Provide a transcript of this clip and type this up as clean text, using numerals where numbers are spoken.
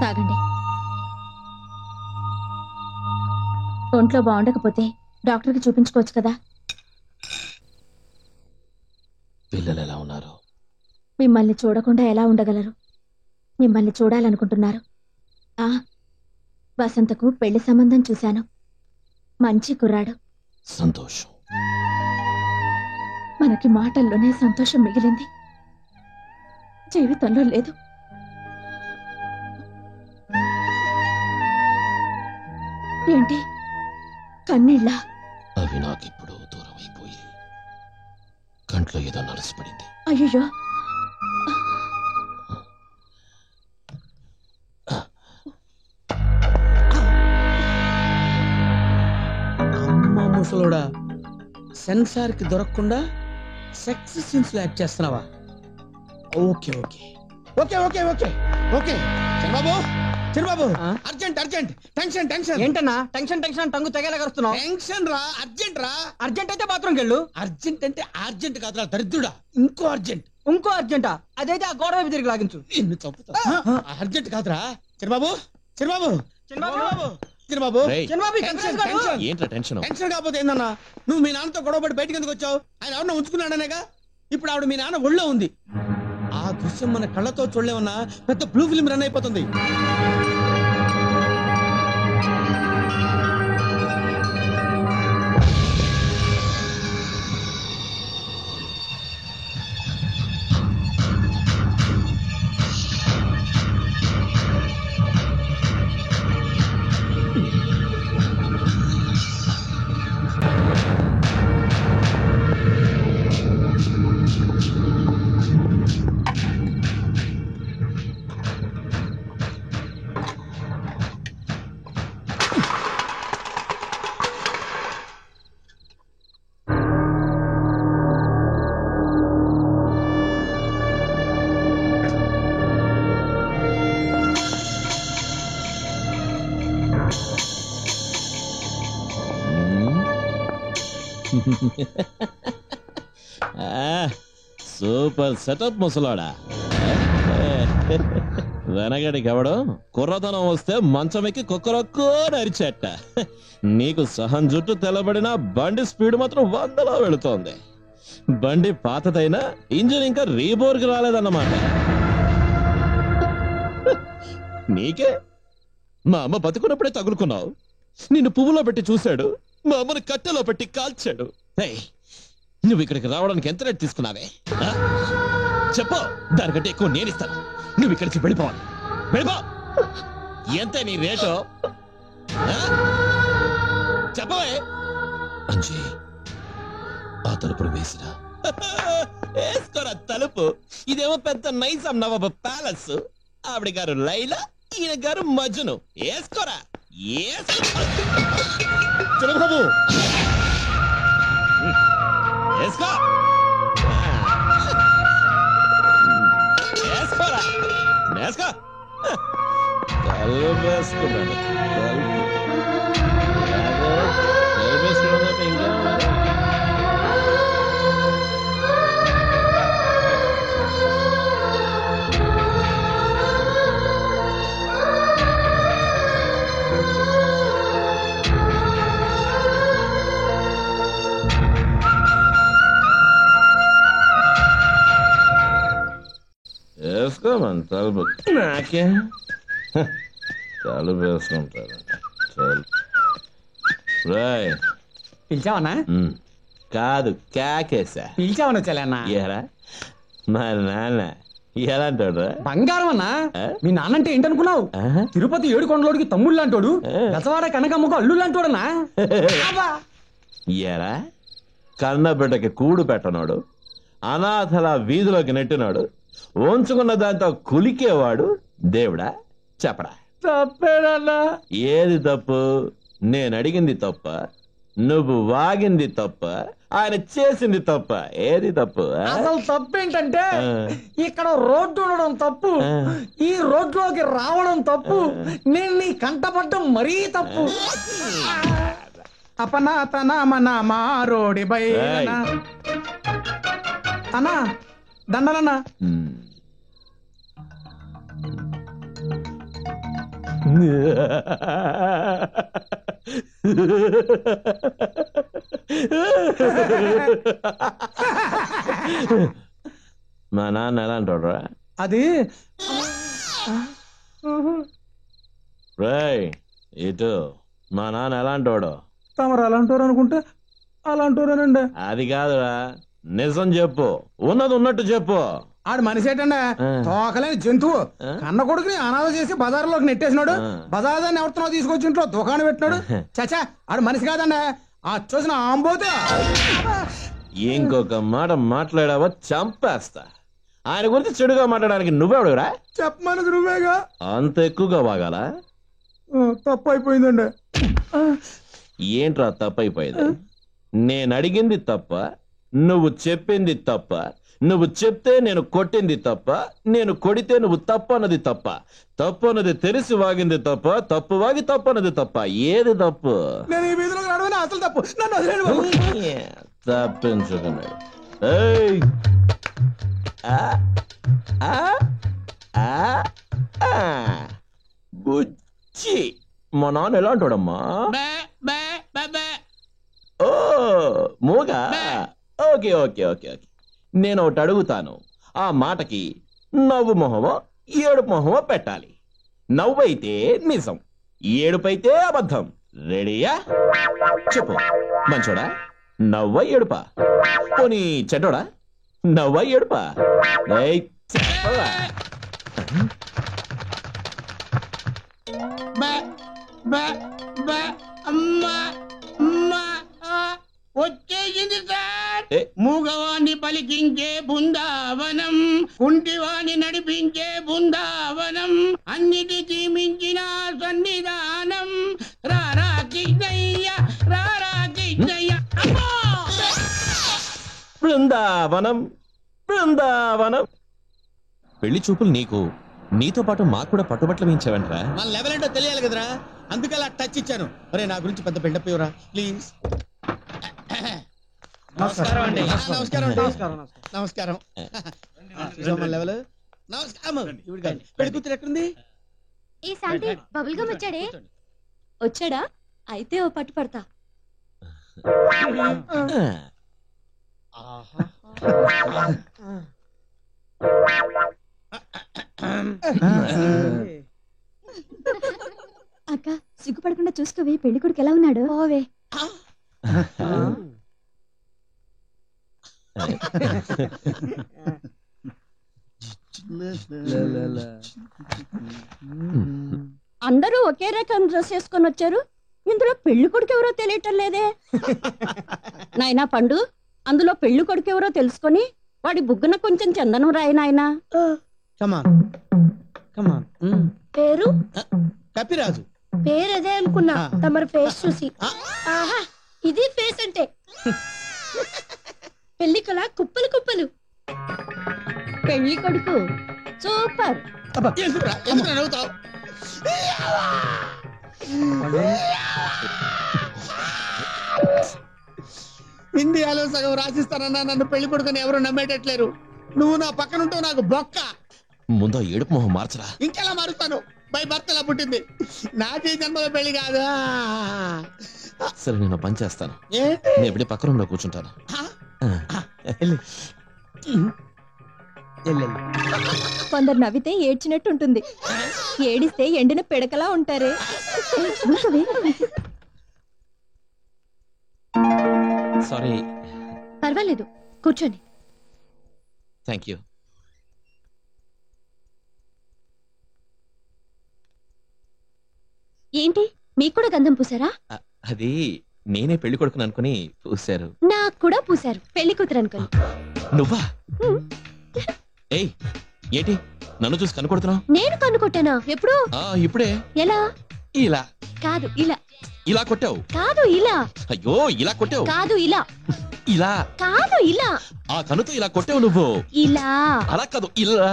తాగండి. ఒంట్లో బాగుండకపోతే డాక్టర్కి చూపించుకోవచ్చు కదా. పిల్లలు ఎలా ఉన్నారు? మిమ్మల్ని చూడకుండా ఎలా ఉండగలరు? మిమ్మల్ని చూడాలనుకుంటున్నారు. వసంతకు పెళ్లి సంబంధం చూశాను. మంచి కుర్రాడు. సంతోషం. మనకి మాటల్లోనే సంతోషం మిగిలింది, జీవితంలో లేదు. ఏంటి కన్నీళ్ళ? అవి నాకిప్పుడు దూరం అయిపోయి కంట్లో ఏదో నలసిపడింది. అయ్యో, అమ్మ ముసలోడా, సెన్సార్ కి దొరకకుండా సెక్స్ సీన్స్ లో యాక్ట్ చేస్తున్నావా? Okay okay okay okay okay okay Chandrababu, Chandrababu, urgent urgent, tension tension. ఏంటన్నా టెన్షన్ టెన్షన్ టంగు తెగేలాగొస్తున్నావు? టెన్షన్ రా, అర్జెంట్ రా. అర్జెంట్ అయితే బాత్రూమ్కి వెళ్ళు. అర్జెంట్ అంటే అర్జెంట్ కాదురా దరిద్రుడా, ఇంకో అర్జెంట్. ఇంకో అర్జెంటా? అదైతే ఆ గోడ వైపు తిరిగి లాగించు. నిన్ను చంపుతా. అర్జెంట్ కాదురా. చంద్రబాబు, చంద్రబాబు, చంద్రబాబు, చంద్రబాబు, ఏంట్రా టెన్షన్? టెన్షన్ కాకపోతే ఏందన్నా? నువ్వు మీ నాన్నతో గొడవపడి బయటకు ఎందుకు వచ్చావు? ఆయన ఎవరన్నా ఉంచుకున్నాడనేగా. ఇప్పుడు ఆవిడ మీ నాన్న ఒళ్ళో ఉంది. ఆ దృశ్యం మన కళ్ళతో చూడలేమన్నా పెద్ద బ్లూ ఫిల్మ్ రన్ అయిపోతుంది. సూపర్ సెటప్ ముసలాడా. వెనగడికి ఎవడు కుర్రతనం వస్తే మంచమెక్కి కుక్కరొక్కో నరిచేట. నీకు సహం జుట్టు తెల్లబడిన బండి స్పీడ్ మాత్రం 100లో వెళుతోంది. బండి పాతదైనా ఇంజిన్ ఇంకా రీబోర్కి రాలేదన్నమాట. నీకే మా అమ్మ బతుకున్నప్పుడే తగులుకున్నావు. నిన్ను పువ్వులో పెట్టి చూశాడు, మా అమ్మని కట్టెలో పెట్టి కాల్చాడు. నువ్వు ఇక్కడికి రావడానికి ఎంత రేట్ తీసుకున్నావే చెప్పు, దానికంటే ఎక్కువ నేను ఇస్తాను. నువ్వు ఇక్కడికి వెళ్ళిపోవాలి. వెళ్ళిపో. ఎంత నీ రేటు చెప్పవే. అంజీ, ఆ తలుపులు వేసిరా. వేసుకోరా తలుపు. ఇదేమో పెద్ద నైజాం నవాబ్ ప్యాలెస్. ఆవిడ గారు లైలా, ఈయన గారు మజ్ను. వేసుకోరా. చంద్రబాబు, వేసుకో. వేసుకోరా. వేసుకో. తలుపు వేసుకున్నాను. తలుపు వేసుకున్నట్టు ఇంకేమన్నా? వేసుకోమని తలుపు. నాకే తలుపు వేసుకుంటారు. పిలిచావన్నా? కాదు, కాకేసా. పిలిచావన్నా చెల్లెన్నా? ఏరా మా నాన్న ఎలాంటాడు? బంగారం అన్నా. మీ నాన్నంటే ఏంటనుకున్నావు? తిరుపతి ఏడుకొండలోడికి తమ్ముళ్ళు లాంటోడు, గజవాడ కనకమ్మకు అల్లు లాంటోడనా. ఏరా కన్న బిడ్డకి కూడు పెట్టనాడు, అనాథల వీధిలోకి నెట్టినాడు, ఉంచుకున్న దాంతో కులికేవాడు దేవుడా? చెప్పడా? తప్పేనన్నా. ఏది తప్పు? నేను అడిగింది తప్ప, నువ్వు వాగింది తప్ప, ఆయన చేసింది తప్ప? ఏది తప్పు? అసలు తప్పేంటంటే ఇక్కడ రోడ్డు ఉండడం తప్పు, ఈ రోడ్లోకి రావడం తప్పు, నేను నీ కంటపడ్డం మరీ తప్పు. అపనా తన మన మారోడి బై అన్నా. దండలన్నా. మా నాన్న ఎలా అంటాడురా? అది రేయ్ ఇటు మా నాన్న ఎలా అంటాడు? తమరు అలాంటారు అనుకుంటే అలాంటారేనండి. అది కాదురా, నిజం చెప్పు, ఉన్నది ఉన్నట్టు చెప్పు. ఆడు మనిషి ఏంటండి, తోకలేని జంతువు. కన్న కొడుకుని అనాథ చేసి బజార్లోకి నెట్టేసినాడు. బజార్ దాన్ని ఎవరితో తీసుకొచ్చి ఇంట్లో దుకాణం పెట్టినాడు. చచ్చా, ఆడు మనిషి కాదండి, ఆ చూసిన ఆంబోతే. ఇంకొక మాట మాట్లాడావా చంపేస్తా. ఆయన గురించి చెడుగా మాట్లాడడానికి నువ్వెవడురా? చెప్పమని నువ్వేగా. అంత ఎక్కువగా వాగాలా? తప్పు అయిపోయిందండి. ఏంట్రా తప్పైపోయింది? నేను అడిగింది తప్ప, నువ్వు చెప్పింది తప్ప, నువ్వు చెప్తే నేను కొట్టింది తప్ప, నేను కొడితే నువ్వు తప్పు అన్నది తప్ప, తప్పు అన్నది తెలిసి వాగింది తప్ప, తప్పు వాగి తప్పు అన్నది తప్ప, ఏది తప్పు? నేను ఈ వీధిలో నడవని అసలు తప్పు. నన్ను వదిలేడు బాబు. తప్పించుకున్నాడు. బుజ్జి మా నాన్న ఎలా అంటాడమ్మా? ఓ మూగా. ఓకే ఓకే ఓకే ఓకే, నేను ఒకటి అడుగుతాను. ఆ మాటకి నవ్వు మొహమో ఏడుపు మొహమో పెట్టాలి. నవ్వైతే నిజం, ఏడుపైతే అబద్ధం. రెడీయా? చెప్పు. మంచోడా? నవ్వ ఏడుపా? పోనీ చెడ్డోడా? నవ్వ ఏడుపా? చెప్పవా? వచ్చేసింది సార్. మూగవాణి పలికించే బృందావనం, కుంటివాణి నడిపించే బృందావనం, అన్నిటికీ మించిన సన్నిధానం. రారా కృష్ణయ్య, రారా కృష్ణయ్య. బృందావనం బృందావనం. పెళ్లి చూపులు నీకు, నీతో పాటు మాకు కూడా పట్టుబట్టలు వేయించావంటరా? మన లెవెల్ ఏంటో తెలియాలి కదరా, అందుకే అలా టచ్ ఇచ్చాను. అరే నా గురించి పెద్ద బిల్డప్ ఇవ్వరా ప్లీజ్. నమస్కారం అండి. నమస్కారం నమస్కారం. మన లెవెల్. నమస్కారం. పెళ్లి కూతురు ఎక్కడుంది? ఈ శాంతి బబుల్ గమ్ వచ్చాడే. వచ్చాడా? అయితే ఓ పట్టు పడతా. అక్క సిగ్గుపడకుండా చూసుకోవే, పెళ్లి కొడుకు ఎలా ఉన్నాడు? ఓవే. అందరూ ఒకే రకం డ్రెస్ వేసుకొని వచ్చారు, ఇందులో పెళ్లి కొడుకు ఎవరో తెలియటం లేదే. నాయనా పండు, అందులో పెళ్లి కొడుకు ఎవరో తెలుసుకొని వాడి బుగ్గన కొంచెం చందనం రాయి నాయనా. పేరు కపిరాజు. పేరు అదే అనుకున్నా, తమరి ఫేస్ చూసి. ఆహా, ఇది ఫేస్ అంటే. పెళ్లి కళ కుప్పలు కుప్పలు. పెళ్లి కొడుకు సూపర్. ఇండియాలో సగం రాసిస్తానన్నా నన్ను పెళ్లి కొడుకుని ఎవరు నమ్మేటట్లేరు. నువ్వు నా పక్కన ఉంటావు నాకు బొక్క. ముందు ఏడుపు మొహం మార్చరా. ఇంకెలా మారుస్తాను? బై భర్త ఇలా పుట్టింది. నాకే జన్మలో పెళ్లి కాదా? సరే నేను పని చేస్తాను, నేను ఎప్పుడే పక్క రూమ్ లో కూర్చుంటాను. కొందరు నవ్వితే ఏడ్చినట్టుంటుంది, ఏడిస్తే ఎండిన పిడకలా ఉంటారే. సారీ. పర్వాలేదు, కూర్చోండి. Thank you. ఏంటి, మీకు కూడా గంధం పూసారా? అది నేనే పెళ్లి కొడుకుని అనుకుని పూసారు. నాకు కూడా పూసారు, పెళ్లి కూతురు అనుకుని. నువ్వా? ఏయ్ ఏంటి నన్ను చూసి కనుకొడుతున్నావు? నేను కనుకొట్టానా? ఎప్పుడు? ఇప్పుడే. ఎలా? ఇలా కాదు, ఇలా. ఇలా కొట్టావు? కాదు, ఇలా. అయ్యో ఇలా కొట్టావు? కాదు, ఇలా. ఇలా. కాదు, ఇలా. ఆ కనుతో ఇలా కొట్టావు నువ్వు. ఇలా. అలా కాదు, ఇలా.